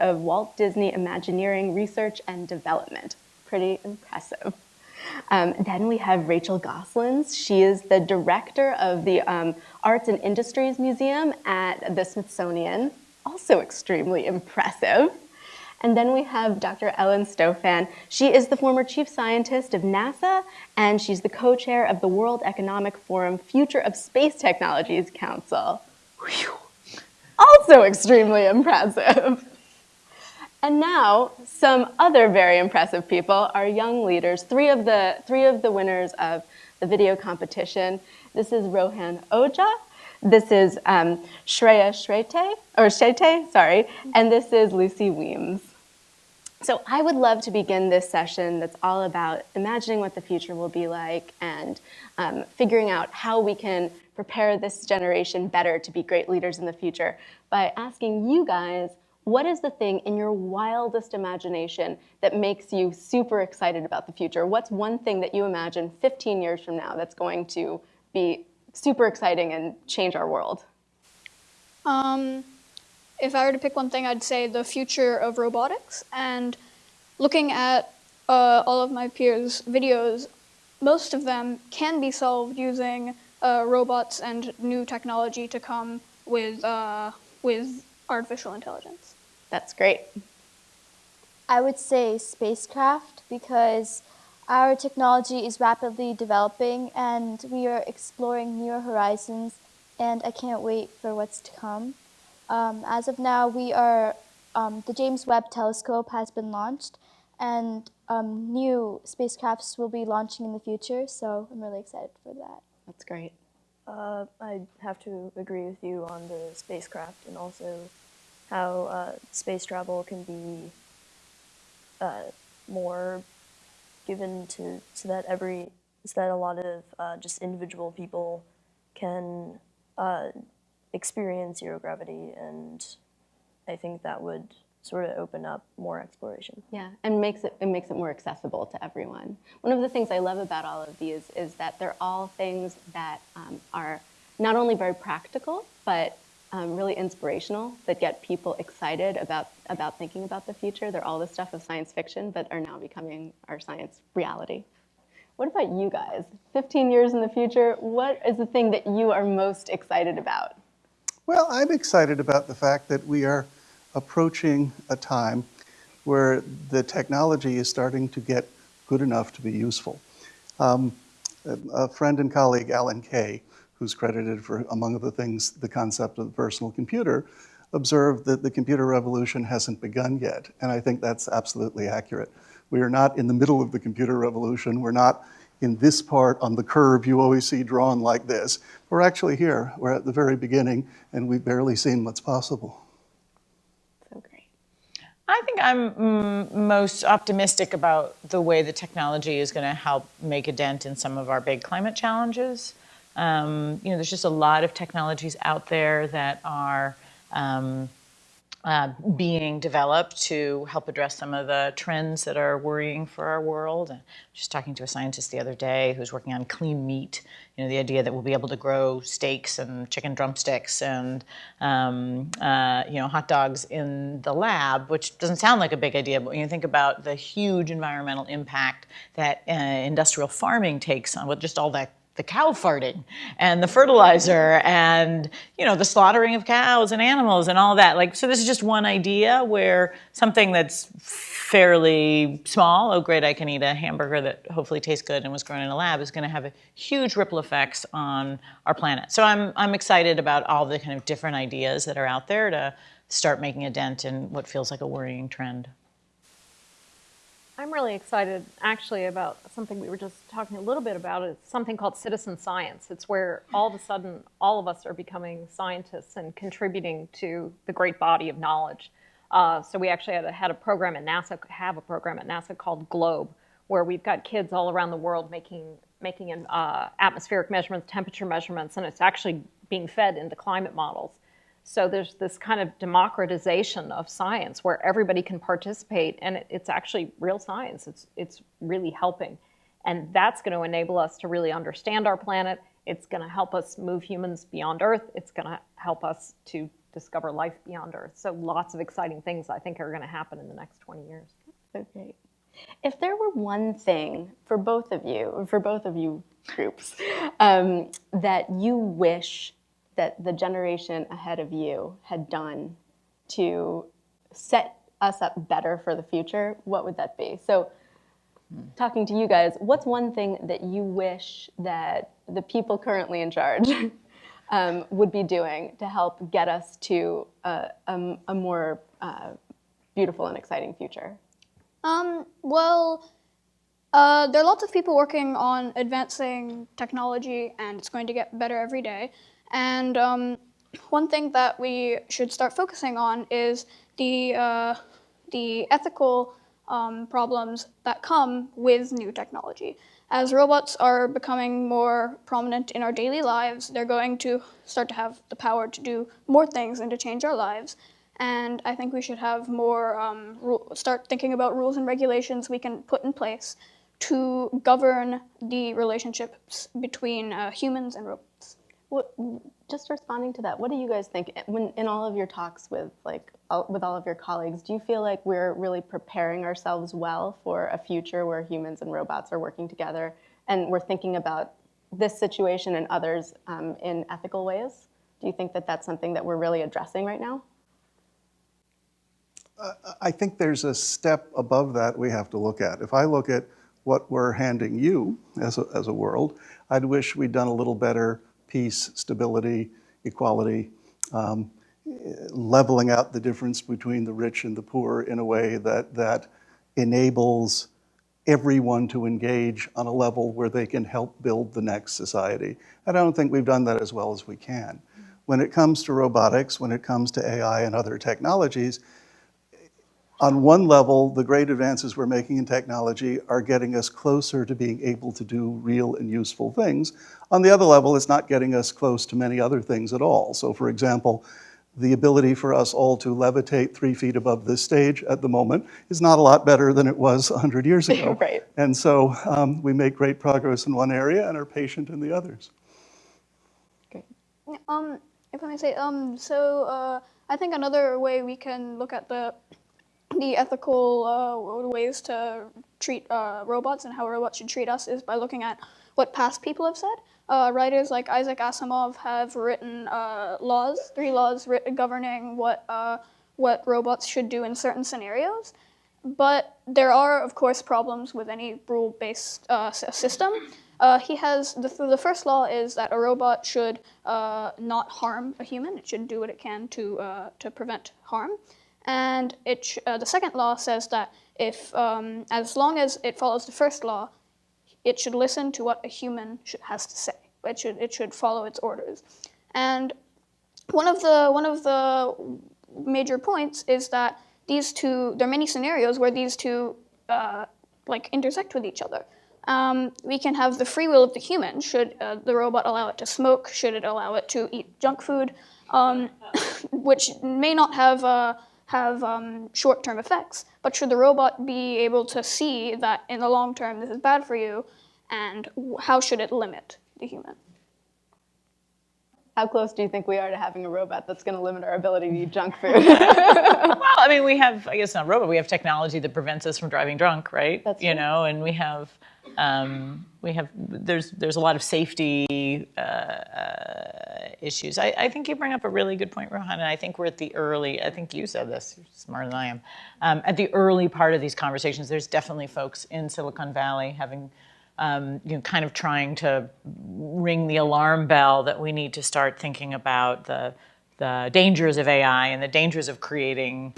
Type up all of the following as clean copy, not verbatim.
of Walt Disney Imagineering Research and Development. Pretty impressive. Then we have Rachel Goslins. She is the director of the Arts and Industries Museum at the Smithsonian. Also extremely impressive. And then we have Dr. Ellen Stofan. She is the former chief scientist of NASA, and she's the co-chair of the World Economic Forum Future of Space Technologies Council. Whew. Also extremely impressive. And now, some other very impressive people are young leaders. Three of the winners of the video competition. This is Rohan Oja. This is Shreya Shete, and this is Lucy Weems. So I would love to begin this session that's all about imagining what the future will be like and figuring out how we can prepare this generation better to be great leaders in the future by asking you guys, what is the thing in your wildest imagination that makes you super excited about the future? What's one thing that you imagine 15 years from now that's going to be super exciting and change our world? If I were to pick one thing, I'd say the future of robotics. And looking at all of my peers' videos, most of them can be solved using robots and new technology to come with artificial intelligence. That's great. I would say spacecraft, because our technology is rapidly developing and we are exploring newer horizons, and I can't wait for what's to come. As of now, we are, the James Webb Telescope has been launched, and new spacecrafts will be launching in the future, so I'm really excited for that. That's great. I have to agree with you on the spacecraft, and also how space travel can be more given to so that a lot of just individual people can experience zero gravity, and I think that would sort of open up more exploration. Yeah, and it makes it more accessible to everyone. One of the things I love about all of these is that they're all things that are not only very practical, but really inspirational, that get people excited about thinking about the future. They're all the stuff of science fiction, but are now becoming our science reality. What about you guys? 15 years in the future, what is the thing that you are most excited about? Well, I'm excited about the fact that we are approaching a time where the technology is starting to get good enough to be useful. A friend and colleague, Alan Kay, who's credited for, among other things, the concept of the personal computer, observed that the computer revolution hasn't begun yet. And I think that's absolutely accurate. We are not in the middle of the computer revolution. We're not in this part on the curve you always see drawn like this. We're actually here. We're at the very beginning, and we've barely seen what's possible. So great. I think I'm most optimistic about the way the technology is going to help make a dent in some of our big climate challenges. There's just a lot of technologies out there that are being developed to help address some of the trends that are worrying for our world. And just talking to a scientist the other day who's working on clean meat, the idea that we'll be able to grow steaks and chicken drumsticks and hot dogs in the lab, which doesn't sound like a big idea, but when you think about the huge environmental impact that industrial farming takes on with just all that the cow farting and the fertilizer and the slaughtering of cows and animals and all that. So this is just one idea where something that's fairly small, oh great, I can eat a hamburger that hopefully tastes good and was grown in a lab, is going to have a huge ripple effects on our planet. So I'm excited about all the kind of different ideas that are out there to start making a dent in what feels like a worrying trend. I'm really excited, actually, about something we were just talking a little bit about. It's something called citizen science. It's where all of a sudden all of us are becoming scientists and contributing to the great body of knowledge. So we actually have a program at NASA called GLOBE, where we've got kids all around the world making atmospheric measurements, temperature measurements, and it's actually being fed into climate models. So there's this kind of democratization of science where everybody can participate, and it's actually real science. It's really helping. And that's going to enable us to really understand our planet. It's going to help us move humans beyond Earth. It's going to help us to discover life beyond Earth. So lots of exciting things I think are going to happen in the next 20 years. So great. If there were one thing for both of you groups, that you wish that the generation ahead of you had done to set us up better for the future, what would that be? So, talking to you guys, what's one thing that you wish that the people currently in charge would be doing to help get us to a more beautiful and exciting future? There are lots of people working on advancing technology, and it's going to get better every day. And one thing that we should start focusing on is the ethical problems that come with new technology. As robots are becoming more prominent in our daily lives, they're going to start to have the power to do more things and to change our lives. And I think we should have more, start thinking about rules and regulations we can put in place to govern the relationships between humans and robots. Just responding to that, what do you guys think? When in all of your talks with all of your colleagues, do you feel like we're really preparing ourselves well for a future where humans and robots are working together, and we're thinking about this situation and others in ethical ways? Do you think that that's something that we're really addressing right now? I think there's a step above that we have to look at. If I look at what we're handing you as a world, I'd wish we'd done a little better peace, stability, equality, leveling out the difference between the rich and the poor in a way that enables everyone to engage on a level where they can help build the next society. And I don't think we've done that as well as we can. When it comes to robotics, when it comes to AI and other technologies, on one level, the great advances we're making in technology are getting us closer to being able to do real and useful things. On the other level, it's not getting us close to many other things at all. So for example, the ability for us all to levitate 3 feet above this stage at the moment is not a lot better than it was 100 years ago. Right. And so we make great progress in one area and are patient in the others. Great. If I may say, I think another way we can look at the ethical ways to treat robots and how robots should treat us is by looking at what past people have said. Writers like Isaac Asimov have written three laws governing what robots should do in certain scenarios. But there are, of course, problems with any rule-based system. The first law is that a robot should not harm a human. It should do what it can to prevent harm. And the second law says that as long as it follows the first law, it should listen to what a human has to say. It should follow its orders. And one of the major points is that there are many scenarios where these two intersect with each other. We can have the free will of the human. Should the robot allow it to smoke? Should it allow it to eat junk food, which may not have short-term effects, but should the robot be able to see that in the long term this is bad for you, and how should it limit the human? How close do you think we are to having a robot that's going to limit our ability to eat junk food? Well, I mean, we have, I guess not a robot, we have technology that prevents us from driving drunk, right? That's true. And we have there's a lot of safety issues. I think you bring up a really good point, Rohan, and I think we're at the early, I think you said this, you're smarter than I am, at the early part of these conversations. There's definitely folks in Silicon Valley having, kind of trying to ring the alarm bell that we need to start thinking about the dangers of AI and the dangers of creating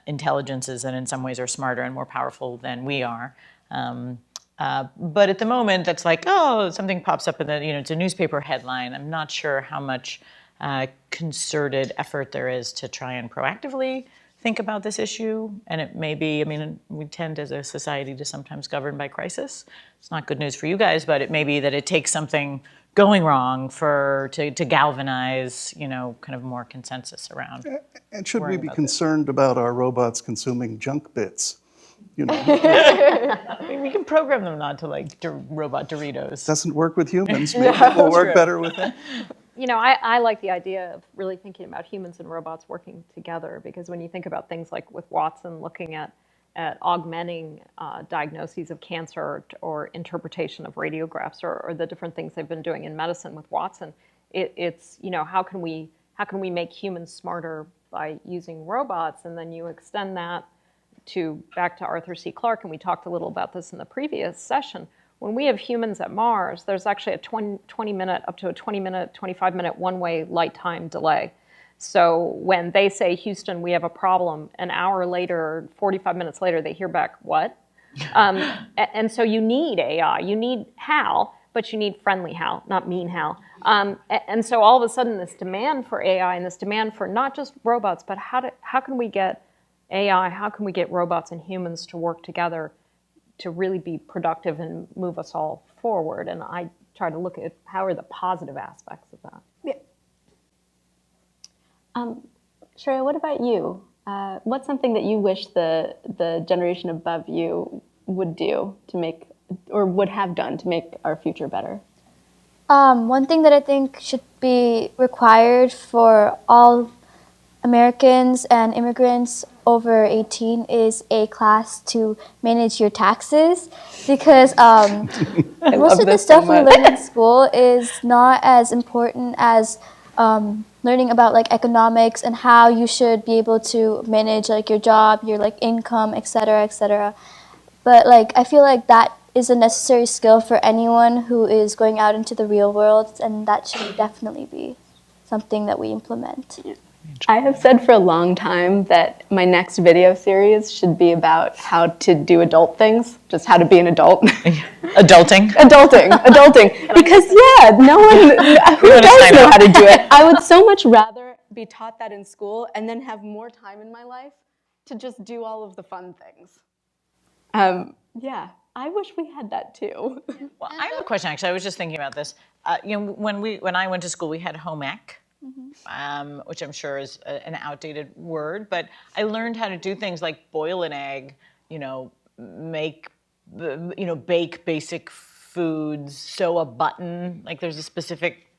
intelligences that in some ways are smarter and more powerful than we are. But at the moment, that's like, oh, something pops up in it's a newspaper headline. I'm not sure how much concerted effort there is to try and proactively think about this issue. And it may be, we tend as a society to sometimes govern by crisis. It's not good news for you guys, but it may be that it takes something going wrong to galvanize, kind of more consensus around. And should we be concerned about our robots consuming junk bits? We can program them not to like robot Doritos. Doesn't work with humans. Maybe it will work better with them. You know, I like the idea of really thinking about humans and robots working together, because when you think about things like with Watson looking at augmenting diagnoses of cancer or interpretation of radiographs or the different things they've been doing in medicine with Watson, it's, you know, how can we make humans smarter by using robots? And then you extend that back to Arthur C. Clarke, and we talked a little about this in the previous session. When we have humans at Mars, there's actually a 20-minute, up to a 20-minute, 25-minute one-way light time delay. So when they say, Houston, we have a problem, an hour later, 45 minutes later, they hear back, what? And so you need AI. You need Hal, but you need friendly Hal, not mean Hal. And so all of a sudden, this demand for AI and this demand for not just robots, but how can we get AI, how can we get robots and humans to work together to really be productive and move us all forward? And I try to look at how are the positive aspects of that. Yeah. Sharia, what about you? What's something that you wish the generation above you would do to make, or would have done to make our future better? One thing that I think should be required for all Americans and immigrants over 18 is a class to manage your taxes, because most of the stuff we learn in school is not as important as learning about like economics and how you should be able to manage like your job, your like income, etc., etc. But like I feel like that is a necessary skill for anyone who is going out into the real world, and that should definitely be something that we implement. Yeah. I have said for a long time that my next video series should be about how to do adult things, just how to be an adult. Adulting. Adulting. Because no one, who does know how to do it? I would so much rather be taught that in school and then have more time in my life to just do all of the fun things. I wish we had that too. Well, I have a question, actually. I was just thinking about this. When I went to school, we had home ec. Which I'm sure is an outdated word, but I learned how to do things like boil an egg, bake basic foods, sew a button. Like there's a specific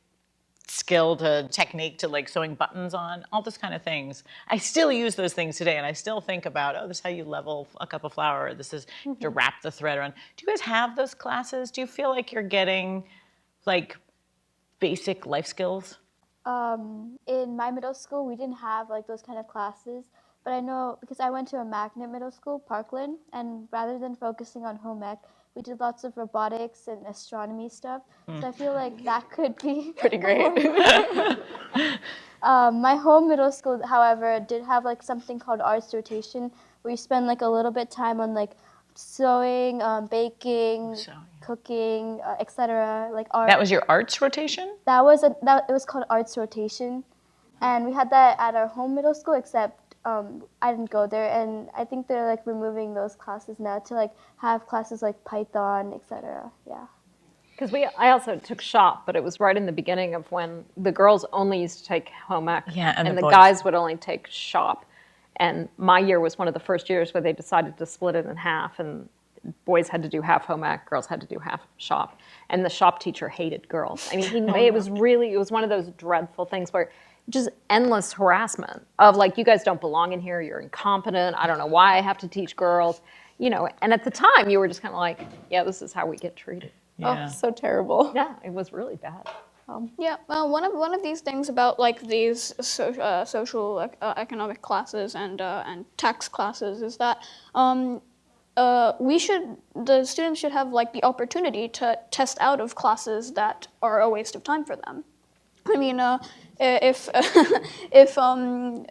technique to like sewing buttons on, all this kind of things. I still use those things today, and I still think about, this is how you level a cup of flour. This is to wrap the thread around. Do you guys have those classes? Do you feel like you're getting like basic life skills? In my middle school, we didn't have like those kind of classes, but I know because I went to a magnet middle school, Parkland, and rather than focusing on home ec, we did lots of robotics and astronomy stuff. So I feel like that could be pretty great. My home middle school, however, did have like something called arts rotation, where you spend like a little bit time on like sewing, baking, cooking, etc. Like art. That was your arts rotation? It was called arts rotation, and we had that at our home middle school. Except I didn't go there, and I think they're like removing those classes now to like have classes like Python, etc. Yeah. Because I also took shop, but it was right in the beginning of when the girls only used to take home ec, and the guys would only take shop. And my year was one of the first years where they decided to split it in half, and boys had to do half home ec, girls had to do half shop. And the shop teacher hated girls. I mean, it was one of those dreadful things where just endless harassment of like, you guys don't belong in here, you're incompetent, I don't know why I have to teach girls, and at the time you were just kind of like, yeah, this is how we get treated. Yeah. Oh, so terrible. Yeah, it was really bad. Yeah, well, one of these things about like these social economic classes and tax classes is that the students should have like the opportunity to test out of classes that are a waste of time for them. I mean, if one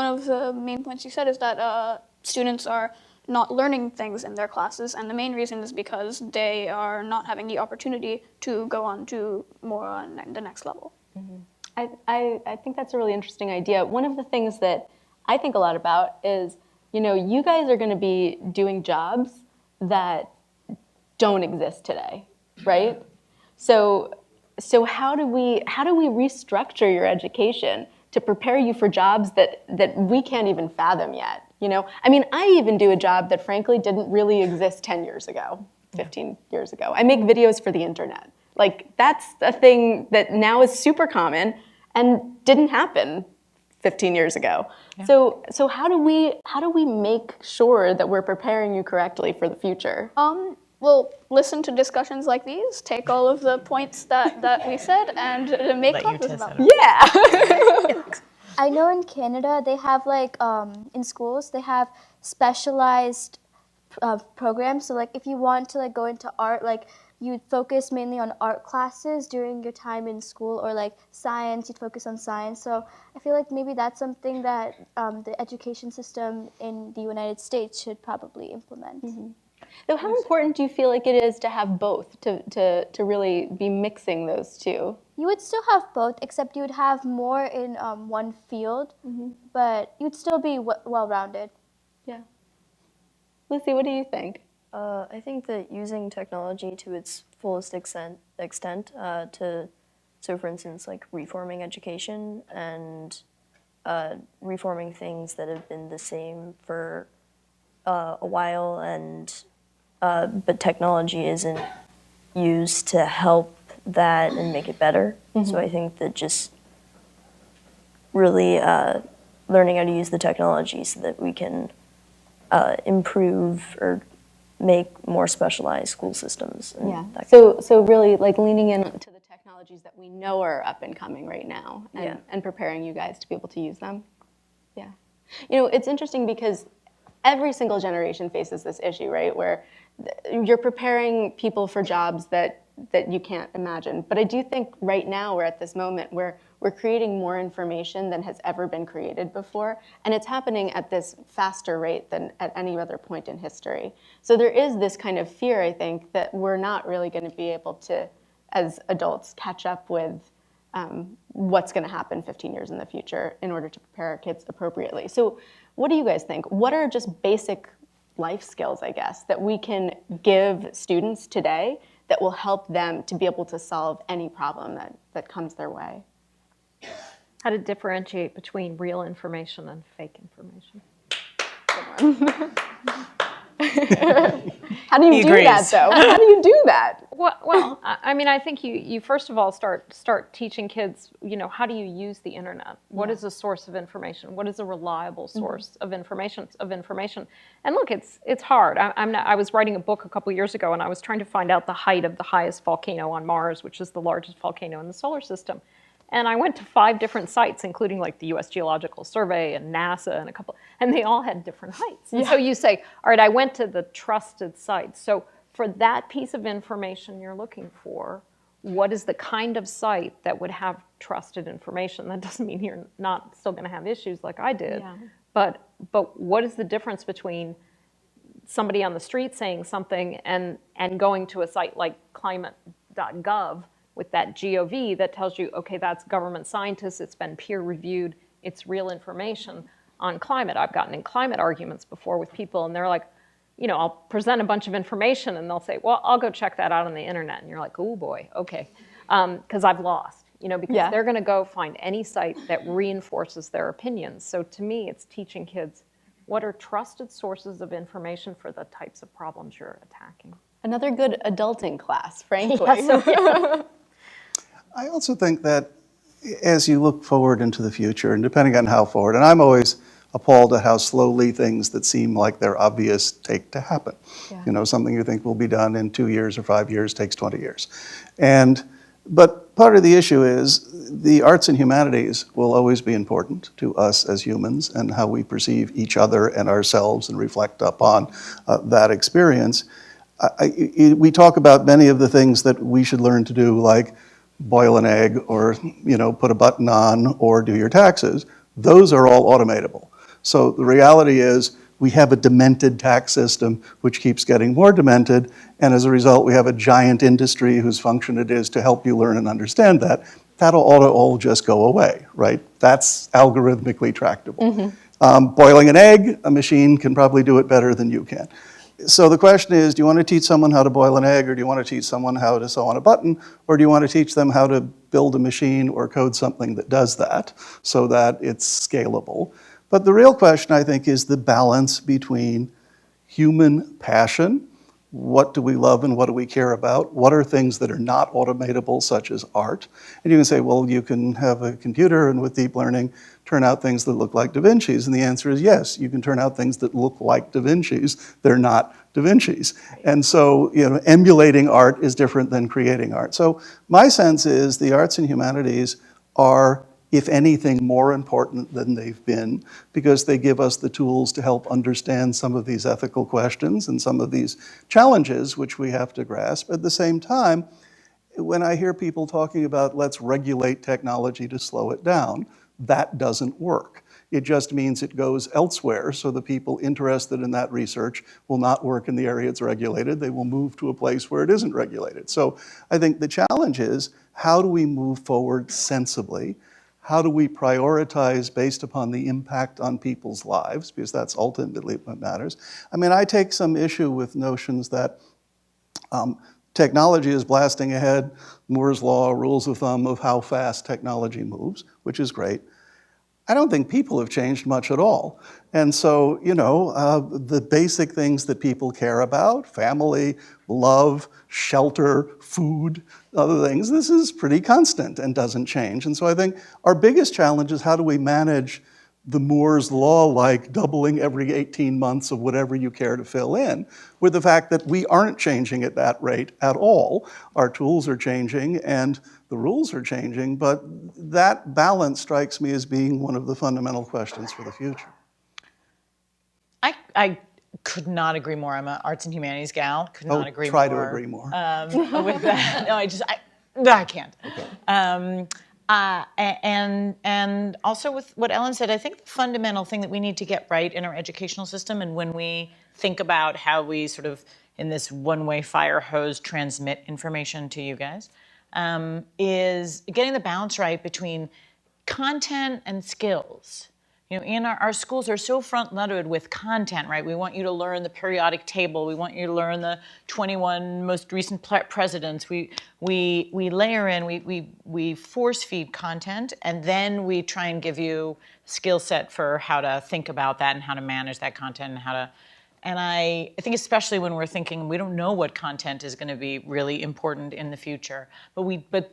of the main points you said is that students are not learning things in their classes, and the main reason is because they are not having the opportunity to go on to more on the next level. Mm-hmm. I think that's a really interesting idea. One of the things that I think a lot about is, you guys are going to be doing jobs that don't exist today, right? So how do we restructure your education to prepare you for jobs that we can't even fathom yet? I mean, I even do a job that frankly didn't really exist 10 years ago, 15 years ago. I make videos for the internet. Like, that's a thing that now is super common and didn't happen 15 years ago. Yeah. So how do we make sure that we're preparing you correctly for the future? Well, listen to discussions like these, take all of the points that we said, and make classes about them. Yeah. I know in Canada they have like in schools they have specialized programs. So like if you want to like go into art, like you'd focus mainly on art classes during your time in school, or like science, you'd focus on science. So I feel like maybe that's something that the education system in the United States should probably implement. Mm-hmm. So how important do you feel like it is to have both, to really be mixing those two? You would still have both, except you would have more in one field, but you'd still be well-rounded. Yeah. Lucy, what do you think? I think that using technology to its fullest extent so for instance, like reforming education and reforming things that have been the same for a while, and but technology isn't used to help that and make it better. So I think that just really learning how to use the technology so that we can improve or make more specialized school systems. And yeah. So really like leaning into the technologies that we know are up and coming right now, and preparing you guys to be able to use them. Yeah. You know, it's interesting because every single generation faces this issue, right? Where you're preparing people for jobs that you can't imagine. But I do think right now we're at this moment where we're creating more information than has ever been created before. And it's happening at this faster rate than at any other point in history. So there is this kind of fear, I think, that we're not really going to be able to, as adults, catch up with what's going to happen 15 years in the future in order to prepare our kids appropriately. So what do you guys think? What are just basic life skills, I guess, that we can give students today that will help them to be able to solve any problem that comes their way? How to differentiate between real information and fake information. How do you do that, though? How do you do that? Well, I mean, I think you first of all start teaching kids, you know, how do you use the internet? What is a source of information? What is a reliable source of information? And look, it's hard. I was writing a book a couple years ago, and I was trying to find out the height of the highest volcano on Mars, which is the largest volcano in the solar system. And I went to 5 different sites, including like the US Geological Survey and NASA and a couple, and they all had different heights. And so you say, all right, I went to the trusted sites. So for that piece of information you're looking for, what is the kind of site that would have trusted information? That doesn't mean you're not still going to have issues like I did, but what is the difference between somebody on the street saying something and going to a site like climate.gov with that GOV that tells you, okay, that's government scientists, it's been peer reviewed, it's real information on climate. I've gotten in climate arguments before with people, and they're like, you know, I'll present a bunch of information and they'll say, well, I'll go check that out on the internet. And you're like, oh boy, okay. Because I've lost, you know, because they're gonna go find any site that reinforces their opinions. So to me, it's teaching kids what are trusted sources of information for the types of problems you're attacking. Another good adulting class, frankly. I also think that as you look forward into the future, and depending on how forward, and I'm always appalled at how slowly things that seem like they're obvious take to happen. You know, something you think will be done in 2 years or 5 years takes 20 years. But part of the issue is the arts and humanities will always be important to us as humans and how we perceive each other and ourselves and reflect upon that experience. We talk about many of the things that we should learn to do, like boil an egg or, you know, put a button on or do your taxes. Those are all automatable. So the reality is we have a demented tax system which keeps getting more demented, and as a result we have a giant industry whose function it is to help you learn and understand that. That'll all just go away, right? That's algorithmically tractable. Boiling an egg, a machine can probably do it better than you can. So the question is, do you want to teach someone how to boil an egg, or do you want to teach someone how to sew on a button, or do you want to teach them how to build a machine or code something that does that so that it's scalable? But the real question, I think, is the balance between human passion what do we love and what do we care about? What are things that are not automatable, such as art? And you can say, well, you can have a computer and with deep learning turn out things that look like Da Vinci's. And the answer is yes, you can turn out things that look like Da Vinci's. They're not Da Vinci's. And so, emulating art is different than creating art. So my sense is the arts and humanities are, if anything, more important than they've been, because they give us the tools to help understand some of these ethical questions and some of these challenges which we have to grasp. At the same time, when I hear people talking about let's regulate technology to slow it down, that doesn't work. It just means it goes elsewhere, so the people interested in that research will not work in the area it's regulated. They will move to a place where it isn't regulated. So I think the challenge is, how do we move forward sensibly? How do we prioritize based upon the impact on people's lives? Because that's ultimately what matters. I mean, I take some issue with notions that technology is blasting ahead, Moore's law, rules of thumb of how fast technology moves, which is great. I don't think people have changed much at all. And so, the basic things that people care about, family, love, shelter, food, other things, this is pretty constant and doesn't change. And so I think our biggest challenge is, how do we manage the Moore's law, like doubling every 18 months of whatever you care to fill in, with the fact that we aren't changing at that rate at all. Our tools are changing and the rules are changing, but that balance strikes me as being one of the fundamental questions for the future. I could not agree more. I'm an arts and humanities gal. Could not agree try more. to agree more. With that, no, I can't. Okay. And also with what Ellen said, I think the fundamental thing that we need to get right in our educational system, and when we think about how we sort of, in this one-way fire hose, transmit information to you guys, is getting the balance right between content and skills. In our schools are so front-loaded with content, right? We want you to learn the periodic table. We want you to learn the 21 most recent presidents. We layer in, we force-feed content, and then we try and give you a skill set for how to think about that and how to manage that content and how to. And I think especially when we're thinking, we don't know what content is going to be really important in the future, but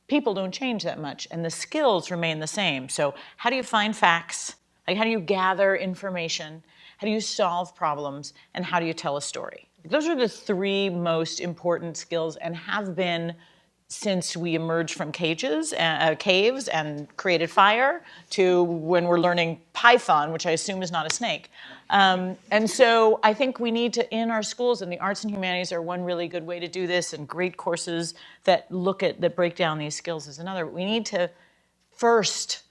people don't change that much, and the skills remain the same. So how do you find facts? Like, how do you gather information? How do you solve problems? And how do you tell a story? Those are the three most important skills, and have been since we emerged from caves and created fire, to when we're learning Python, which I assume is not a snake. And so I think we need to, in our schools, and the arts and humanities are one really good way to do this, and great courses that break down these skills is another. We need to first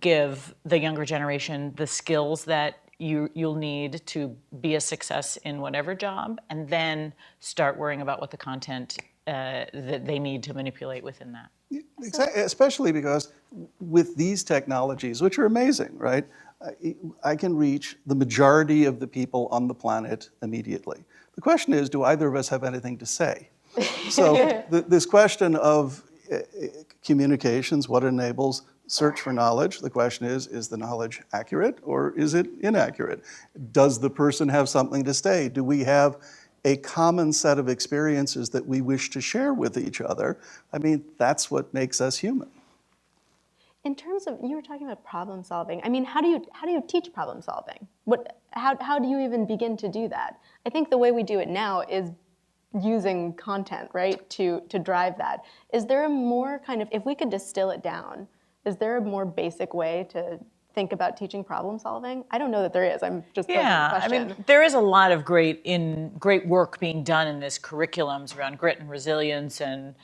give the younger generation the skills that you'll need to be a success in whatever job, and then start worrying about what the content that they need to manipulate within that. Exactly, especially because with these technologies, which are amazing, right? I can reach the majority of the people on the planet immediately. The question is, do either of us have anything to say? So this question of communications, what enables search for knowledge, the question is the knowledge accurate or is it inaccurate? Does the person have something to say? Do we have a common set of experiences that we wish to share with each other? I mean, that's what makes us human. In terms of, you were talking about problem solving. I mean, how do you teach problem solving? How do you even begin to do that? I think the way we do it now is using content, right, to drive that. Is there a more kind of, if we could distill it down, is there a more basic way to think about teaching problem solving? I don't know that there is. I'm just posing the question. I mean, there is a lot of great work being done in this curriculums around grit and resilience and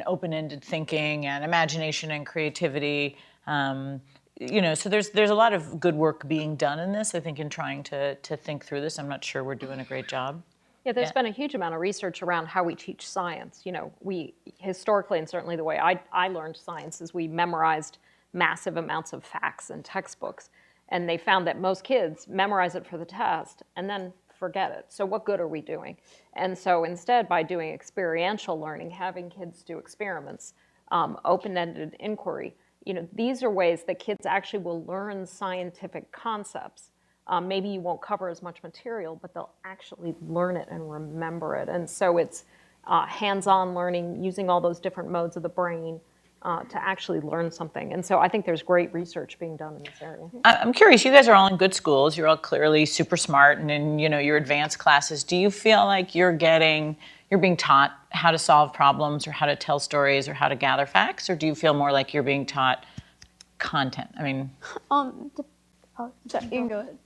open-ended thinking and imagination and creativity. So there's a lot of good work being done in this, I think, in trying to think through this. I'm not sure we're doing a great job. Yeah, there's been a huge amount of research around how we teach science. We historically, and certainly the way I learned science, is we memorized massive amounts of facts and textbooks. And they found that most kids memorize it for the test and then forget it. So what good are we doing? And so instead, by doing experiential learning, having kids do experiments, open-ended inquiry, these are ways that kids actually will learn scientific concepts maybe you won't cover as much material, but they'll actually learn it and remember it. And so it's hands-on learning, using all those different modes of the brain to actually learn something. And so I think there's great research being done in this area. I'm curious, you guys are all in good schools. You're all clearly super smart and in, your advanced classes. Do you feel like you're being taught how to solve problems or how to tell stories or how to gather facts? Or do you feel more like you're being taught content? I mean... Sorry, you can go ahead.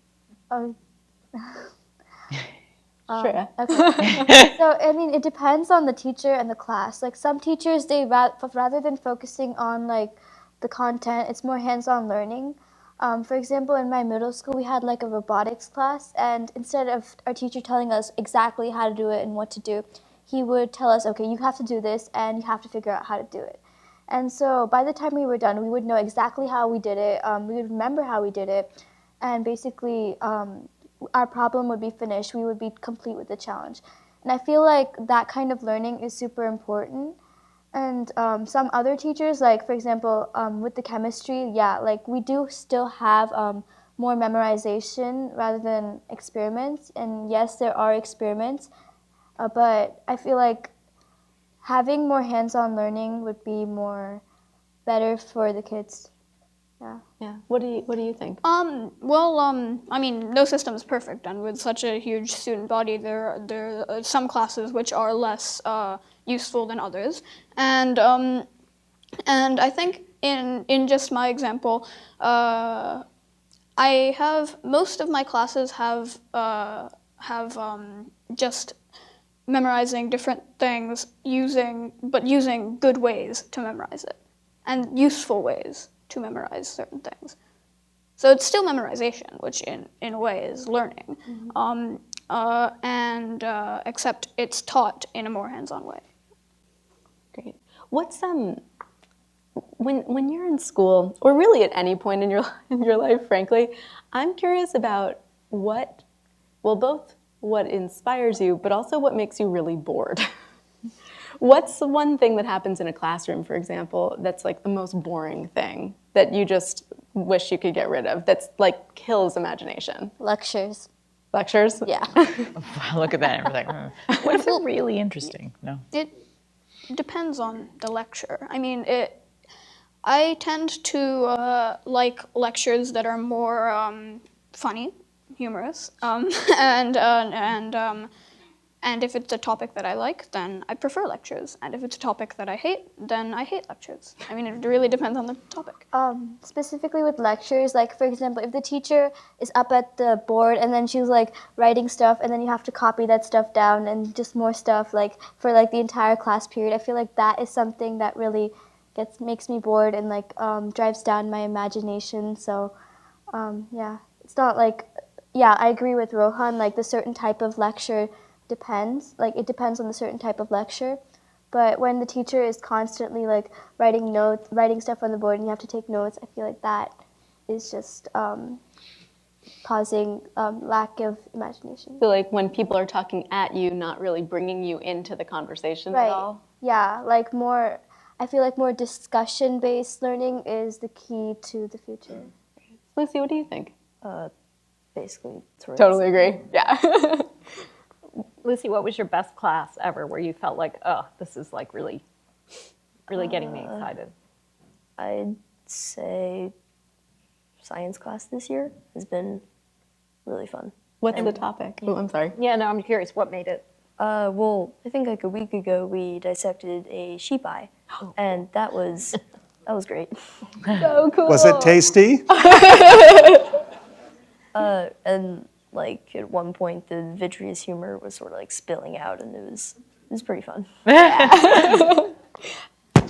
Sure. Okay. So, I mean, it depends on the teacher and the class. Like, some teachers, they rather than focusing on, like, the content, it's more hands-on learning. For example, in my middle school, we had, like, a robotics class, and instead of our teacher telling us exactly how to do it and what to do, he would tell us, okay, you have to do this, and you have to figure out how to do it. And so, by the time we were done, we would know exactly how we did it, we would remember how we did it, and basically, our problem would be finished. We would be complete with the challenge. And I feel like that kind of learning is super important. And some other teachers, like, for example, with the chemistry, yeah, like, we do still have more memorization rather than experiments. And yes, there are experiments, but I feel like having more hands-on learning would be more better for the kids. Yeah. Yeah. What do you think? I mean, no system is perfect, and with such a huge student body, there are some classes which are less useful than others, and I think in just my example, I have most of my classes have just memorizing different things using good ways to memorize it, and useful ways to memorize certain things. So it's still memorization, which in a way is learning, except it's taught in a more hands-on way. Great. What's when you're in school, or really at any point in your life, frankly, I'm curious about both what inspires you, but also what makes you really bored. What's the one thing that happens in a classroom, for example, that's like the most boring thing that you just wish you could get rid of, that's like kills imagination? Lectures. Lectures? Yeah. Look at that and we're like, what if it's really interesting? No. It depends on the lecture. I mean, I tend to like lectures that are more funny, humorous, and if it's a topic that I like, then I prefer lectures. And if it's a topic that I hate, then I hate lectures. I mean, it really depends on the topic. Specifically with lectures, like, for example, if the teacher is up at the board and then she's, like, writing stuff and then you have to copy that stuff down and just more stuff, like, for, like, the entire class period, I feel like that is something that really makes me bored and, like, drives down my imagination. So, yeah, it's not like, yeah, I agree with Rohan, like, the certain type of lecture depends. Like, it depends on the certain type of lecture. But when the teacher is constantly, like, writing stuff on the board and you have to take notes, I feel like that is just causing lack of imagination. So like when people are talking at you, not really bringing you into the conversation Right. at all? Yeah, like I feel like more discussion-based learning is the key to the future. Lucy, what do you think? Basically, Totally agree. Yeah. Lucy, what was your best class ever where you felt like, oh, this is like really getting me excited? I'd say science class this year has been really fun. What's the topic? Oh, I'm sorry. Yeah, no, I'm curious, what made it? Well, I think like a week ago we dissected a sheep eye, and that was great. So cool. Was it tasty? And like at one point the vitreous humor was sort of like spilling out, and it was pretty fun.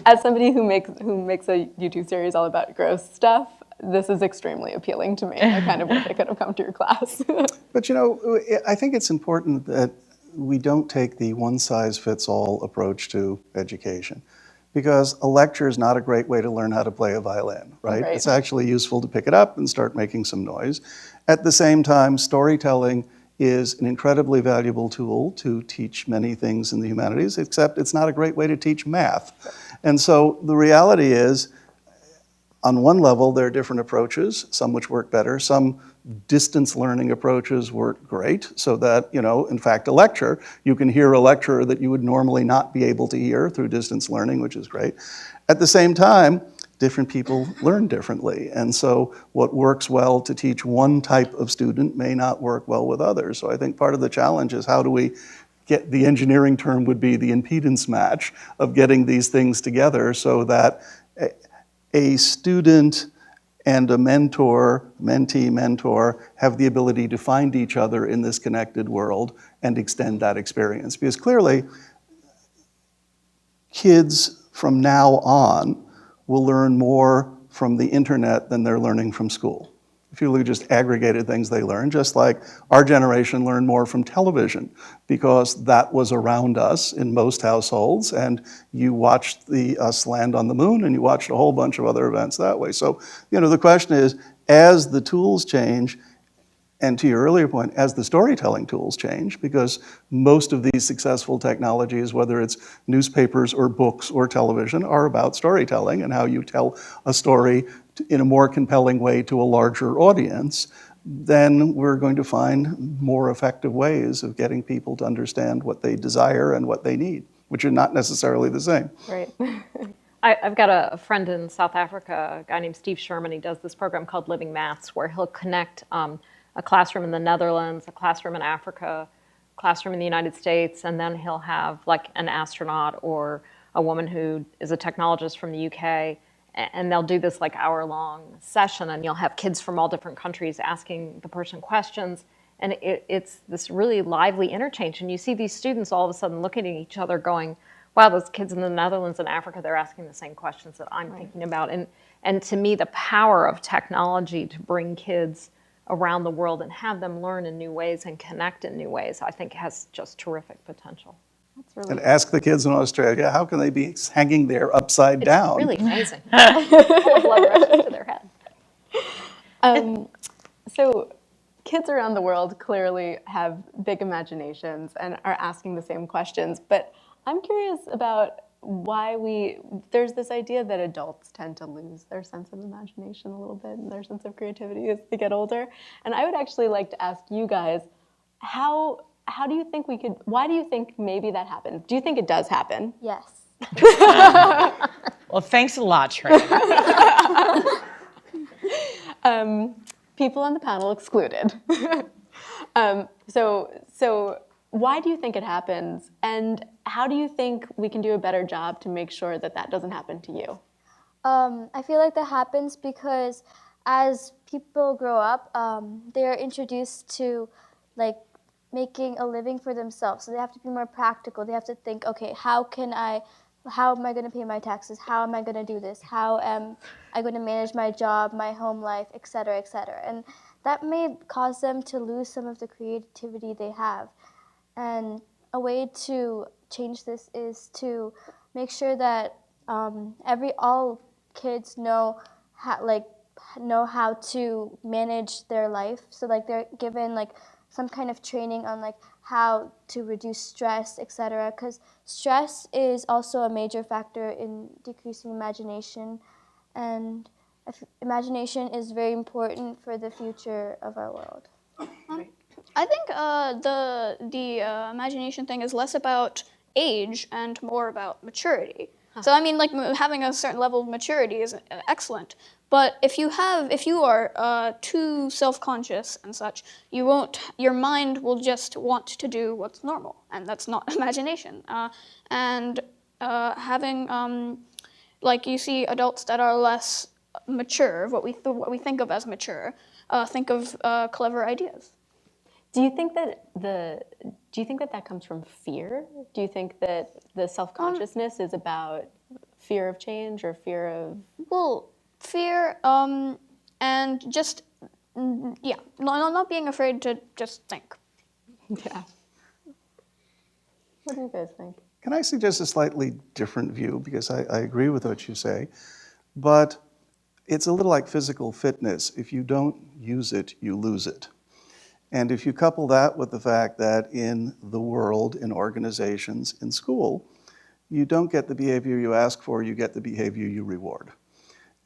As somebody who makes a YouTube series all about gross stuff, this is extremely appealing to me. I kind of wish I could have come to your class. But I think it's important that we don't take the one-size-fits-all approach to education, because a lecture is not a great way to learn how to play a violin, right? Right. It's actually useful to pick it up and start making some noise. At the same time, storytelling is an incredibly valuable tool to teach many things in the humanities, except it's not a great way to teach math. And so the reality is, on one level, there are different approaches, some which work better, some distance learning approaches work great, so that, in fact, a lecture, you can hear a lecturer that you would normally not be able to hear through distance learning, which is great. At the same time, different people learn differently, and so what works well to teach one type of student may not work well with others. So I think part of the challenge is how do we get, the engineering term would be the impedance match of getting these things together so that a student and a mentor, mentee, mentor, have the ability to find each other in this connected world and extend that experience. Because clearly, kids from now on will learn more from the internet than they're learning from school. If you look at just aggregated things they learn, just like our generation learned more from television because that was around us in most households, and you watched us land on the moon and you watched a whole bunch of other events that way. So, the question is, as the tools change, and to your earlier point, as the storytelling tools change, because most of these successful technologies, whether it's newspapers or books or television, are about storytelling and how you tell a story in a more compelling way to a larger audience, then we're going to find more effective ways of getting people to understand what they desire and what they need, which are not necessarily the same. Right. I've got a friend in South Africa, a guy named Steve Sherman. He does this program called Living Maths, where he'll connect a classroom in the Netherlands, a classroom in Africa, a classroom in the United States, and then he'll have like an astronaut or a woman who is a technologist from the UK, and they'll do this like hour-long session, and you'll have kids from all different countries asking the person questions, and it's this really lively interchange, and you see these students all of a sudden looking at each other going, wow, those kids in the Netherlands and Africa, they're asking the same questions that I'm thinking about. And to me, the power of technology to bring kids around the world and have them learn in new ways and connect in new ways, I think has just terrific potential. That's really And ask the kids in Australia, how can they be hanging there upside down? It's really amazing. Blood rushes to their head. So kids around the world clearly have big imaginations and are asking the same questions, but I'm curious about why there's this idea that adults tend to lose their sense of imagination a little bit and their sense of creativity as they get older. And I would actually like to ask you guys, how do you think why do you think maybe that happens? Do you think it does happen? Yes. Well, thanks a lot, Trey. People on the panel excluded. So why do you think it happens? And how do you think we can do a better job to make sure that that doesn't happen to you? I feel like that happens because as people grow up, they're introduced to like making a living for themselves. So they have to be more practical. They have to think, okay, how am I going to pay my taxes? How am I going to do this? How am I going to manage my job, my home life, et cetera, et cetera? And that may cause them to lose some of the creativity they have. And a way to change this is to make sure that all kids know how to manage their life. So like they're given like some kind of training on like how to reduce stress, etc. Because stress is also a major factor in decreasing imagination, and imagination is very important for the future of our world. I think the imagination thing is less about age and more about maturity. So I mean, like having a certain level of maturity is excellent. But if you are too self-conscious and such, your mind will just want to do what's normal, and that's not imagination. Having like you see adults that are less mature, what we think of as mature, think of clever ideas. Do you think that comes from fear? Do you think that the self-consciousness is about fear of change or fear of? Well, fear and just not being afraid to just think. Yeah. What do you guys think? Can I suggest a slightly different view? Because I agree with what you say, but it's a little like physical fitness. If you don't use it, you lose it. And if you couple that with the fact that in the world, in organizations, in school, you don't get the behavior you ask for, you get the behavior you reward.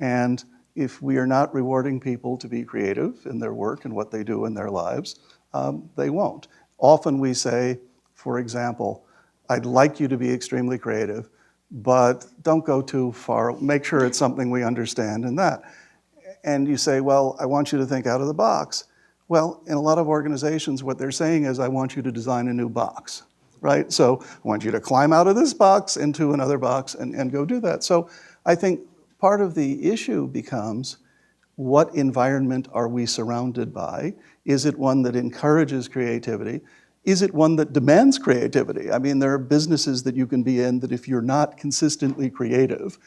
And if we are not rewarding people to be creative in their work and what they do in their lives, they won't. Often we say, for example, I'd like you to be extremely creative, but don't go too far. Make sure it's something we understand and that. And you say, well, I want you to think out of the box. Well, in a lot of organizations, what they're saying is, I want you to design a new box, right? So I want you to climb out of this box into another box and go do that. So I think part of the issue becomes, what environment are we surrounded by? Is it one that encourages creativity? Is it one that demands creativity? I mean, there are businesses that you can be in that if you're not consistently creative,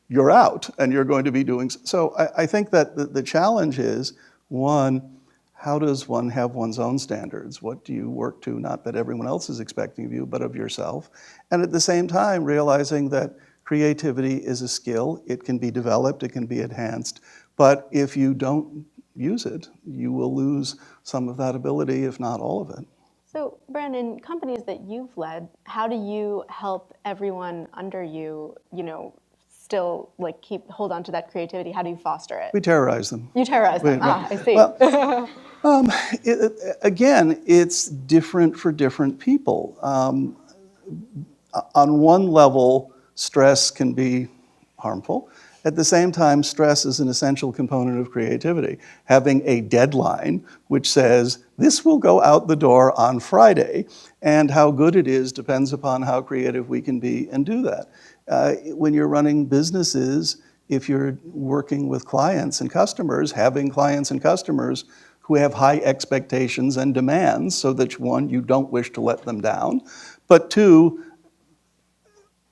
you're out and you're going to be doing. So I think that the challenge is, one, how does one have one's own standards? What do you work to? Not that everyone else is expecting of you, but of yourself. And at the same time, realizing that creativity is a skill. It can be developed, it can be enhanced. But if you don't use it, you will lose some of that ability, if not all of it. So, Bran, in companies that you've led, how do you help everyone under you, still hold on to that creativity? How do you foster it? We terrorize them. You terrorize them. I see. Well, again, it's different for different people. On one level, stress can be harmful. At the same time, stress is an essential component of creativity. Having a deadline which says, this will go out the door on Friday, and how good it is depends upon how creative we can be and do that. When you're running businesses, if you're working with clients and customers, having clients and customers who have high expectations and demands, so that, one, you don't wish to let them down, but two,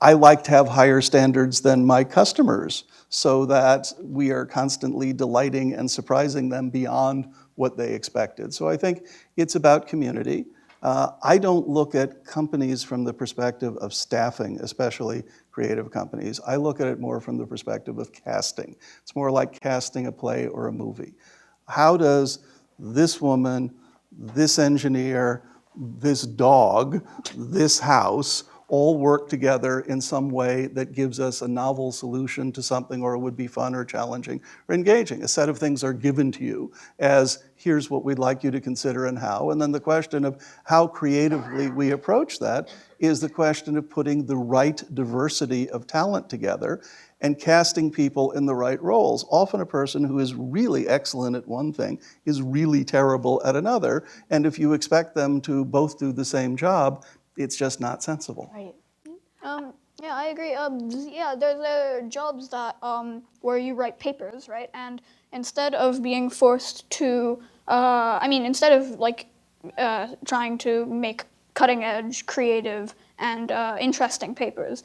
I like to have higher standards than my customers, so that we are constantly delighting and surprising them beyond what they expected. So I think it's about community. I don't look at companies from the perspective of staffing, especially creative companies. I look at it more from the perspective of casting. It's more like casting a play or a movie. How does this woman, this engineer, this dog, this house, all work together in some way that gives us a novel solution to something, or it would be fun or challenging or engaging? A set of things are given to you as, here's what we'd like you to consider and how. And then the question of how creatively we approach that is the question of putting the right diversity of talent together and casting people in the right roles. Often a person who is really excellent at one thing is really terrible at another. And if you expect them to both do the same job, it's just not sensible. Right. Yeah, I agree. There's jobs that where you write papers, right? And instead of being forced to, instead of trying to make cutting-edge, creative, and interesting papers,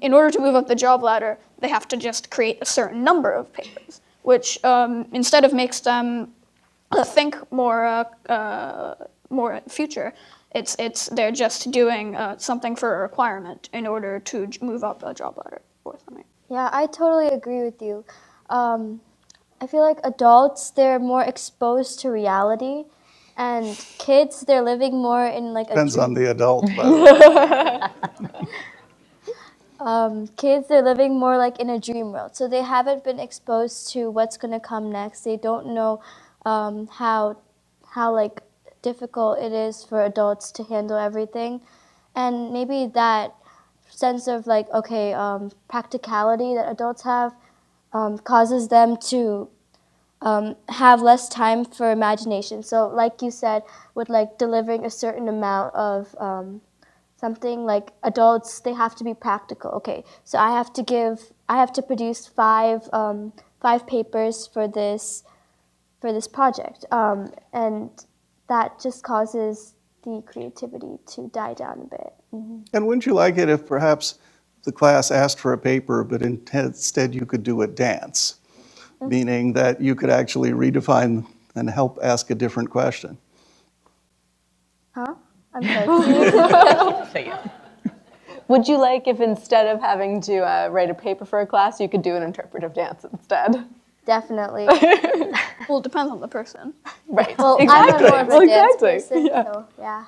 in order to move up the job ladder, they have to just create a certain number of papers, which instead of makes them think more future. They're just doing something for a requirement in order to move up a job ladder or something. Yeah, I totally agree with you. I feel like adults, they're more exposed to reality, and kids, they're living more in Depends on the adult, by the way. Kids, they're living more in a dream world. So they haven't been exposed to what's going to come next. They don't know how difficult it is for adults to handle everything. And maybe that sense of practicality that adults have causes them to have less time for imagination. So like you said, with delivering a certain amount of something, adults, they have to be practical. Okay, so I have to produce five papers for this project. And that just causes the creativity to die down a bit. Mm-hmm. And wouldn't you like it if perhaps the class asked for a paper, but instead you could do a dance, meaning that you could actually redefine and help ask a different question? Huh? I'm sorry. So, yeah. Would you like if instead of having to write a paper for a class, you could do an interpretive dance instead? Definitely. Well, it depends on the person. Right. Well, exactly. I'm more of a dance exactly. person, Yeah. so yeah.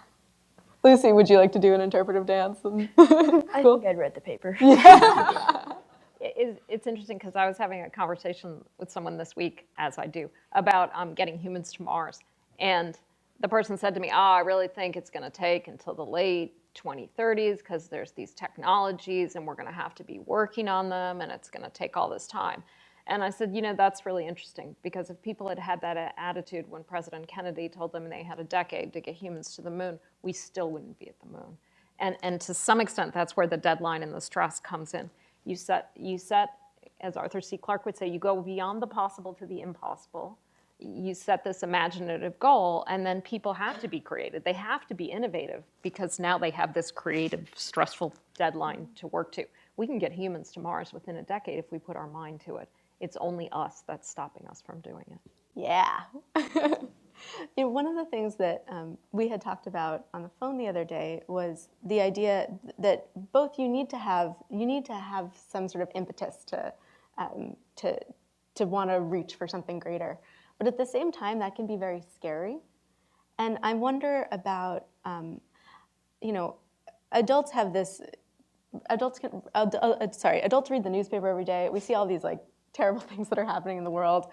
Lucy, would you like to do an interpretive dance? I think I'd read the paper. It's interesting because I was having a conversation with someone this week, as I do, about getting humans to Mars. And the person said to me, I really think it's going to take until the late 2030s because there's these technologies and we're going to have to be working on them and it's going to take all this time. And I said, that's really interesting because if people had had that attitude when President Kennedy told them they had a decade to get humans to the moon, we still wouldn't be at the moon. And to some extent, that's where the deadline and the stress comes in. You set, as Arthur C. Clarke would say, you go beyond the possible to the impossible. You set this imaginative goal, and then people have to be creative. They have to be innovative because now they have this creative, stressful deadline to work to. We can get humans to Mars within a decade if we put our mind to it. It's only us that's stopping us from doing it. Yeah. One of the things that we had talked about on the phone the other day was the idea that both you need to have some sort of impetus to want to reach for something greater, but at the same time that can be very scary. And I wonder about adults have this. Adults read the newspaper every day. We see all these like terrible things that are happening in the world.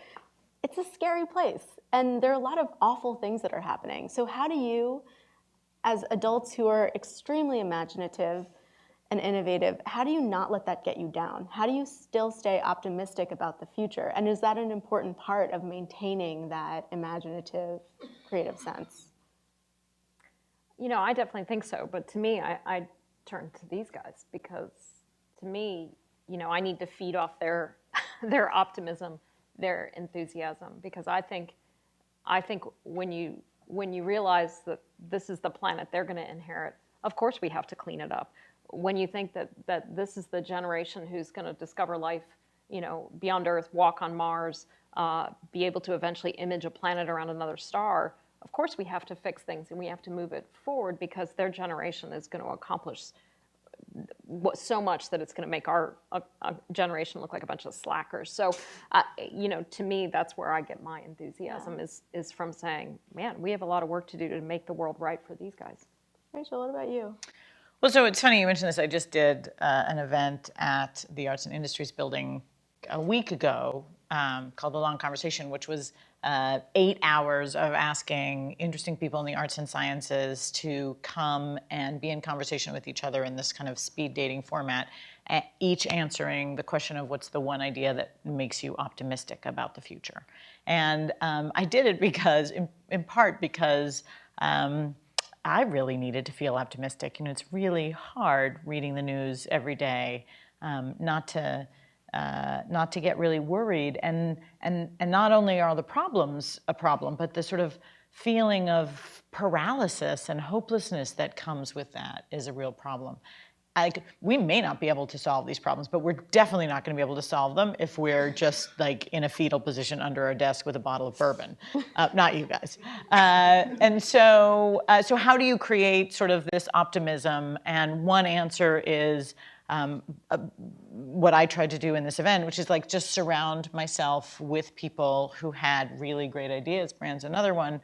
It's a scary place, and there are a lot of awful things that are happening. So how do you, as adults who are extremely imaginative and innovative, how do you not let that get you down? How do you still stay optimistic about the future? And is that an important part of maintaining that imaginative, creative sense? I definitely think so. But to me, I turn to these guys because to me, I need to feed off their optimism, their enthusiasm, because I think when you realize that this is the planet they're going to inherit, of course we have to clean it up. When you think that this is the generation who's going to discover life, beyond Earth, walk on Mars, be able to eventually image a planet around another star, of course we have to fix things and we have to move it forward because their generation is going to accomplish so much that it's going to make our generation look like a bunch of slackers. So, to me, that's where I get my enthusiasm is from saying, man, we have a lot of work to do to make the world right for these guys. Rachel, what about you? Well, so it's funny you mentioned this. I just did an event at the Arts and Industries building a week ago called The Long Conversation, which was 8 hours of asking interesting people in the arts and sciences to come and be in conversation with each other in this kind of speed dating format, each answering the question of what's the one idea that makes you optimistic about the future. And I did it because, in part because I really needed to feel optimistic. It's really hard reading the news every day, not to get really worried, and not only are the problems a problem, but the sort of feeling of paralysis and hopelessness that comes with that is a real problem. We may not be able to solve these problems, but we're definitely not going to be able to solve them if we're just like in a fetal position under our desk with a bottle of bourbon. Not you guys. And so how do you create sort of this optimism? And one answer is what I tried to do in this event, which is like just surround myself with people who had really great ideas. Bran's another one,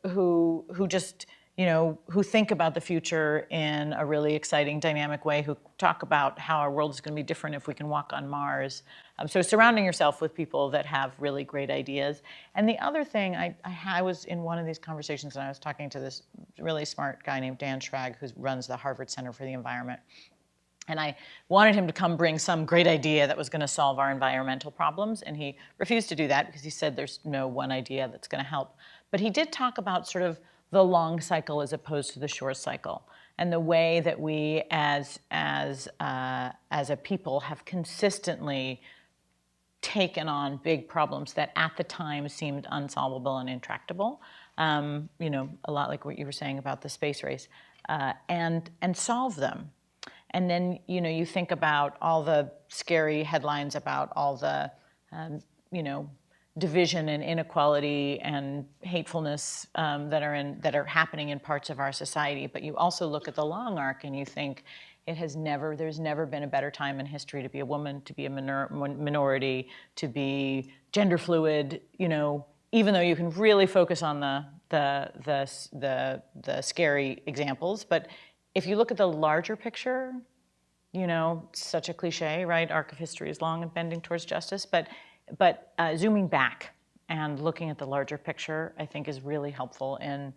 who just, who think about the future in a really exciting, dynamic way, who talk about how our world is going to be different if we can walk on Mars. So surrounding yourself with people that have really great ideas. And the other thing, I was in one of these conversations and I was talking to this really smart guy named Dan Schrag, who runs the Harvard Center for the Environment. And I wanted him to come bring some great idea that was going to solve our environmental problems. And he refused to do that because he said there's no one idea that's going to help. But he did talk about sort of the long cycle as opposed to the short cycle, and the way that we as a people have consistently taken on big problems that at the time seemed unsolvable and intractable. A lot like what you were saying about the space race, and solve them. And then, you think about all the scary headlines about all the, division and inequality and hatefulness that are happening in parts of our society. But you also look at the long arc and you think there's never been a better time in history to be a woman, to be a minority, to be gender fluid. Even though you can really focus on the scary examples, but if you look at the larger picture, such a cliche, right? Arc of history is long and bending towards justice, but zooming back and looking at the larger picture, I think, is really helpful in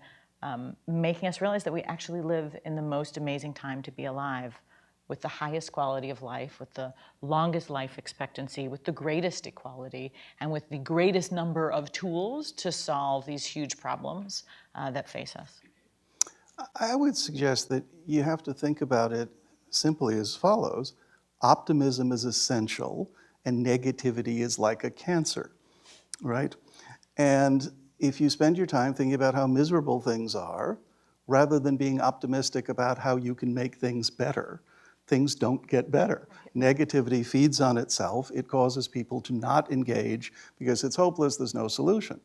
making us realize that we actually live in the most amazing time to be alive, with the highest quality of life, with the longest life expectancy, with the greatest equality, and with the greatest number of tools to solve these huge problems that face us. I would suggest that you have to think about it simply as follows. Optimism is essential, and negativity is like a cancer, right? And if you spend your time thinking about how miserable things are, rather than being optimistic about how you can make things better, things don't get better. Negativity feeds on itself. It causes people to not engage because it's hopeless, there's no solution.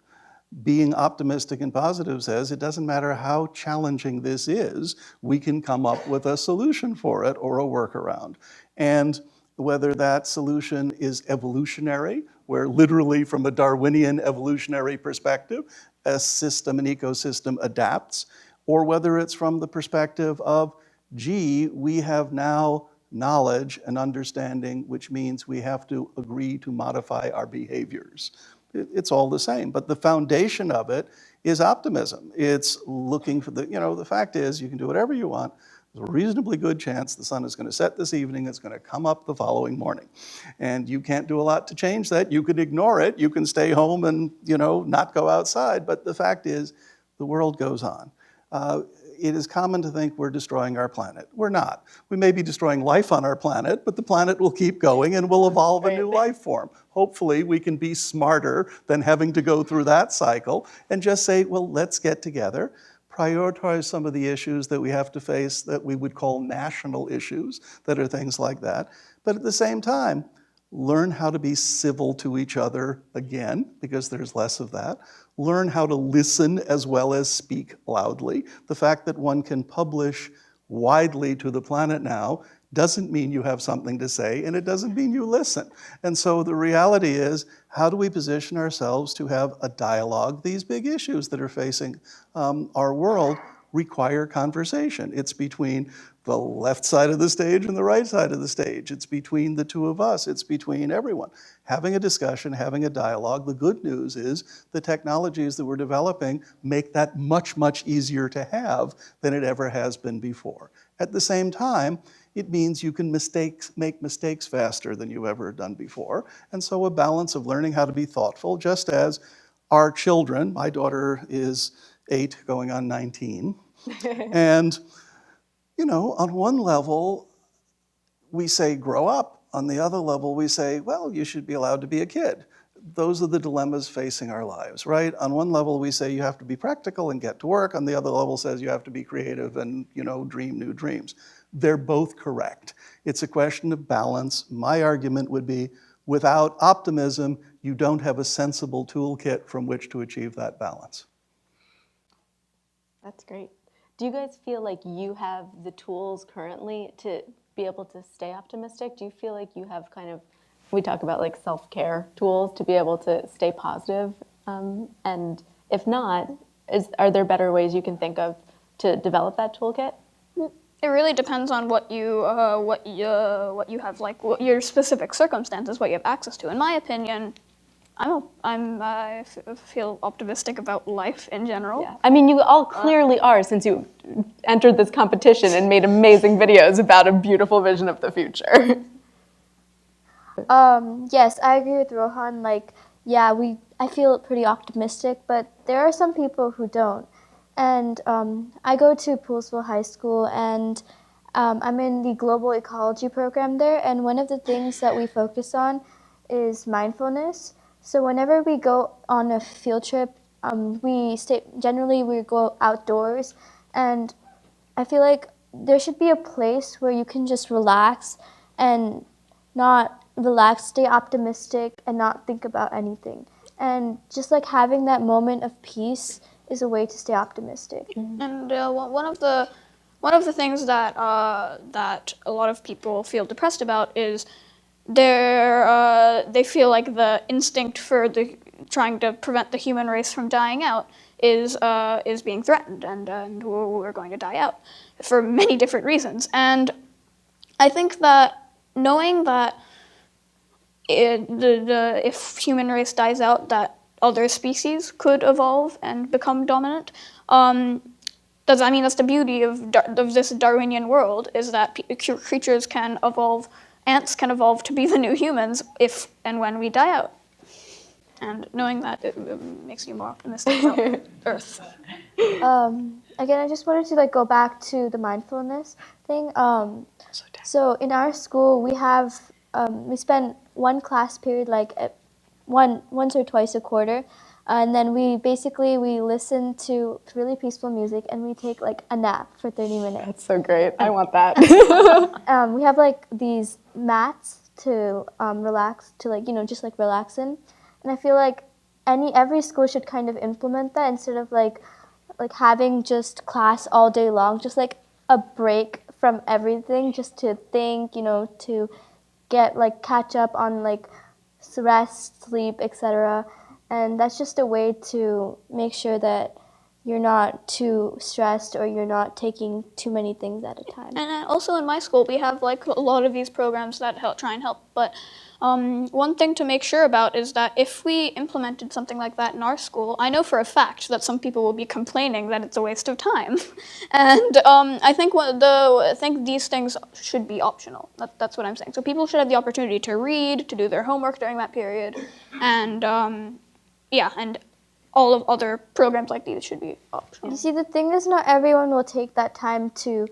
Being optimistic and positive says it doesn't matter how challenging this is, we can come up with a solution for it or a workaround. And whether that solution is evolutionary, where literally from a Darwinian evolutionary perspective, a system, an ecosystem adapts, or whether it's from the perspective of, gee, we have now knowledge and understanding, which means we have to agree to modify our behaviors. It's all the same, but the foundation of it is optimism. It's looking for the fact is you can do whatever you want. There's a reasonably good chance the sun is going to set this evening, it's going to come up the following morning. And you can't do a lot to change that. You could ignore it, you can stay home and not go outside, but the fact is the world goes on. It is common to think we're destroying our planet. We're not. We may be destroying life on our planet, but the planet will keep going and will evolve a new life form. Hopefully we can be smarter than having to go through that cycle and just say, well, let's get together, prioritize some of the issues that we have to face that we would call national issues, that are things like that. But at the same time, learn how to be civil to each other again, because there's less of that. Learn how to listen as well as speak loudly. The fact that one can publish widely to the planet now doesn't mean you have something to say, and it doesn't mean you listen. And so the reality is, how do we position ourselves to have a dialogue? These big issues that are facing our world require conversation. It's between the left side of the stage and the right side of the stage. It's between the two of us. It's between everyone. Having a discussion, having a dialogue. The good news is the technologies that we're developing make that much, much easier to have than it ever has been before. At the same time, it means you can make mistakes faster than you've ever done before. And so a balance of learning how to be thoughtful, just as our children, my daughter is 8 going on 19, and on one level, we say, grow up. On the other level, we say, well, you should be allowed to be a kid. Those are the dilemmas facing our lives, right? On one level, we say you have to be practical and get to work. On the other level says you have to be creative and, dream new dreams. They're both correct. It's a question of balance. My argument would be, without optimism, you don't have a sensible toolkit from which to achieve that balance. That's great. Do you guys feel like you have the tools currently to be able to stay optimistic? Do you feel like you have we talk about like self-care tools to be able to stay positive? And if not, are there better ways you can think of to develop that toolkit? It really depends on what you have, like what your specific circumstances, what you have access to. In my opinion, I feel optimistic about life in general. Yeah. I mean, you all clearly are, since you entered this competition and made amazing videos about a beautiful vision of the future. Yes, I agree with Rohan. I feel pretty optimistic, but there are some people who don't. And I go to Poolsville High School, and I'm in the global ecology program there. And one of the things that we focus on is mindfulness. So whenever we go on a field trip, we go outdoors, and I feel like there should be a place where you can just relax and stay optimistic and not think about anything. And just like having that moment of peace is a way to stay optimistic. And one of the things that a lot of people feel depressed about is they feel like the instinct for trying to prevent the human race from dying out is being threatened, and we're going to die out for many different reasons. And I think that knowing that if human race dies out, that other species could evolve and become dominant. Does that mean that's the beauty of this Darwinian world, is that creatures can evolve, ants can evolve to be the new humans if and when we die out. And knowing that, it makes you more optimistic about Earth. Again, I just wanted to like go back to the mindfulness thing. So in our school, we have we spend one class period like once or twice a quarter, and then we listen to really peaceful music and we take like a nap for 30 minutes. That's so great. I want that. We have like these mats to relax, to like just like relax in, and I feel like every school should kind of implement that instead of like having just class all day long, just like a break from everything, just to think, to get like catch up on like rest, sleep, etc. And that's just a way to make sure that you're not too stressed or you're not taking too many things at a time. And also in my school, we have like a lot of these programs that try and help. But one thing to make sure about is that if we implemented something like that in our school, I know for a fact that some people will be complaining that it's a waste of time. And I think these things should be optional. That's what I'm saying. So people should have the opportunity to read, to do their homework during that period, and and all of other programs like these should be optional. You see, the thing is, not everyone will take that time to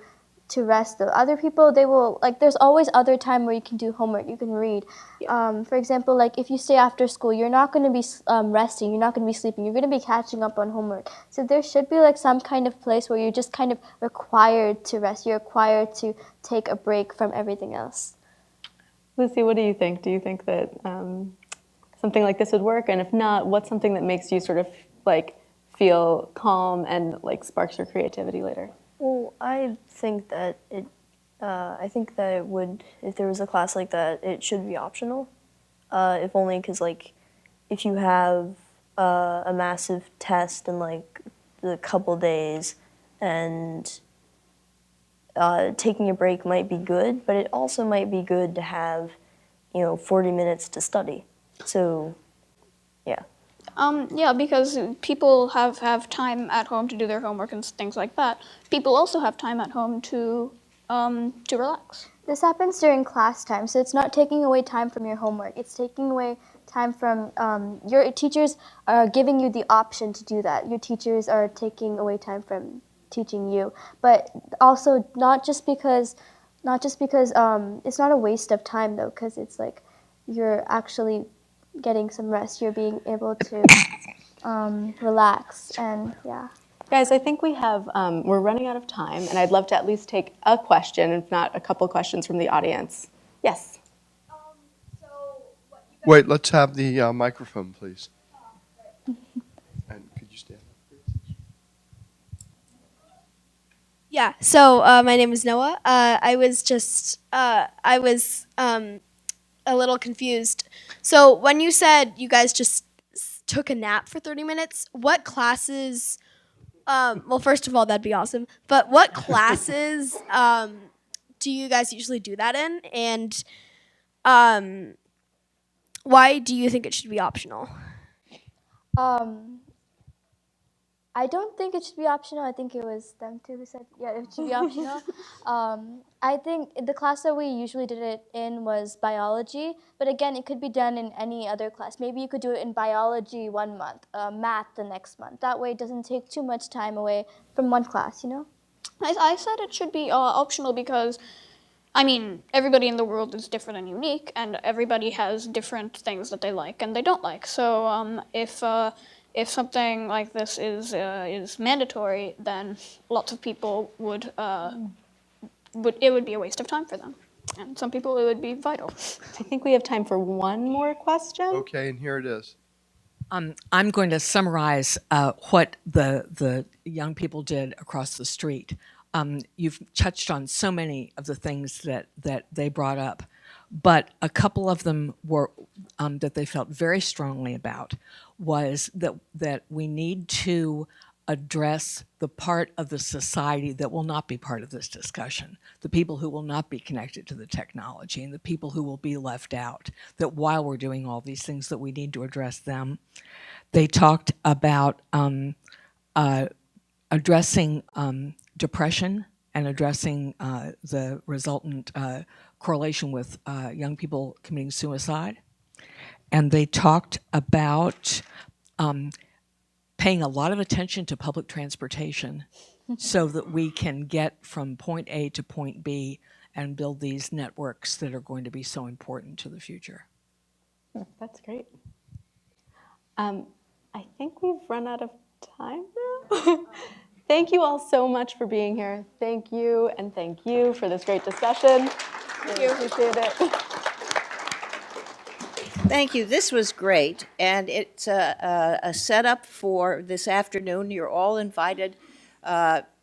rest, though. Other people, they will, like, there's always other time where you can do homework, you can read. Yeah. For example, like, if you stay after school, you're not going to be resting, you're not going to be sleeping, you're going to be catching up on homework. So there should be, like, some kind of place where you're just kind of required to rest, you're required to take a break from everything else. Lucy, what do you think? Do you think that something like this would work? And if not, what's something that makes you sort of like feel calm and like sparks your creativity later? Well, I think that it would, if there was a class like that, it should be optional. If only because like if you have a massive test in like a couple days, and taking a break might be good, but it also might be good to have 40 minutes to study. So, yeah. Because people have time at home to do their homework and things like that. People also have time at home to relax. This happens during class time, so it's not taking away time from your homework. It's taking away time from your teachers are giving you the option to do that. Your teachers are taking away time from teaching you, but also not just because it's not a waste of time though, because it's like you're actually getting some rest, you're being able to relax, and yeah. Guys, I think we're running out of time, and I'd love to at least take a question, if not a couple questions from the audience. Yes? Wait, let's have the microphone, please. And could you stand up, please? Yeah, so my name is Noah. I was a little confused. So when you said you guys just took a nap for 30 minutes, what classes, well, first of all, that'd be awesome, but what classes do you guys usually do that in? And why do you think it should be optional? I don't think it should be optional. I think it was them two who said, yeah, it should be optional. I think the class that we usually did it in was biology, but again, it could be done in any other class. Maybe you could do it in biology 1 month, math the next month. That way it doesn't take too much time away from one class, I said it should be optional because, I mean, everybody in the world is different and unique, and everybody has different things that they like and they don't like. So if something like this is mandatory, then lots of people would be a waste of time for them, and some people it would be vital. I think we have time for one more question. Okay, and here it is. I'm going to summarize what the young people did across the street. You've touched on so many of the things that they brought up, but a couple of them were that they felt very strongly about was that we need to address the part of the society that will not be part of this discussion, the people who will not be connected to the technology and the people who will be left out, that while we're doing all these things that we need to address them. They talked about addressing depression and addressing the resultant correlation with young people committing suicide. And they talked about paying a lot of attention to public transportation so that we can get from point A to point B and build these networks that are going to be so important to the future. That's great. I think we've run out of time now. Thank you all so much for being here. Thank you, and thank you for this great discussion. Really appreciate it. Thank you. This was great, and it's a setup for this afternoon. You're all invited.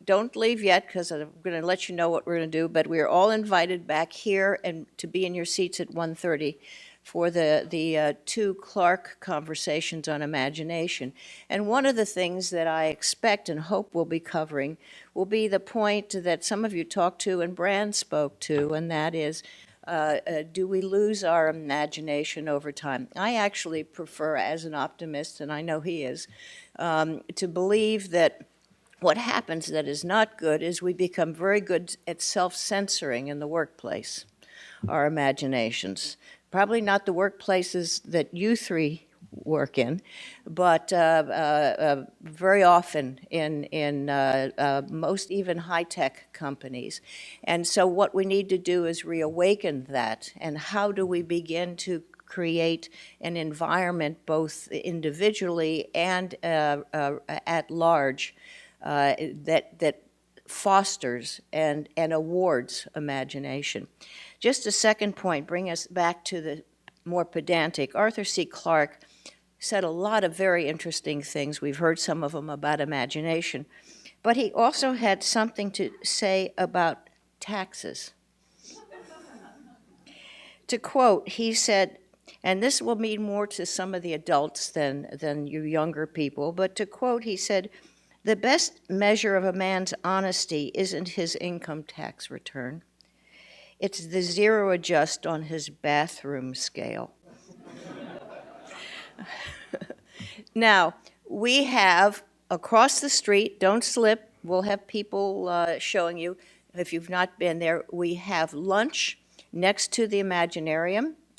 Don't leave yet, because I'm going to let you know what we're going to do, but we're all invited back here and to be in your seats at 1:30 for the two Clark conversations on imagination. And one of the things that I expect and hope we'll be covering will be the point that some of you talked to and Bran spoke to, and that is, do we lose our imagination over time? I actually prefer, as an optimist, and I know he is, to believe that what happens that is not good is we become very good at self-censoring in the workplace, our imaginations. Probably not the workplaces that you three work in, but very often in most even high-tech companies. And so what we need to do is reawaken that. And how do we begin to create an environment, both individually and at large, that fosters and awards imagination? Just a second point, bring us back to the more pedantic. Arthur C. Clarke said a lot of very interesting things. We've heard some of them about imagination. But he also had something to say about taxes. To quote, he said, and this will mean more to some of the adults than you younger people, but to quote, he said, "The best measure of a man's honesty isn't his income tax return. It's the zero adjust on his bathroom scale." Now, we have across the street, don't slip, we'll have people showing you if you've not been there, we have lunch next to the Imaginarium.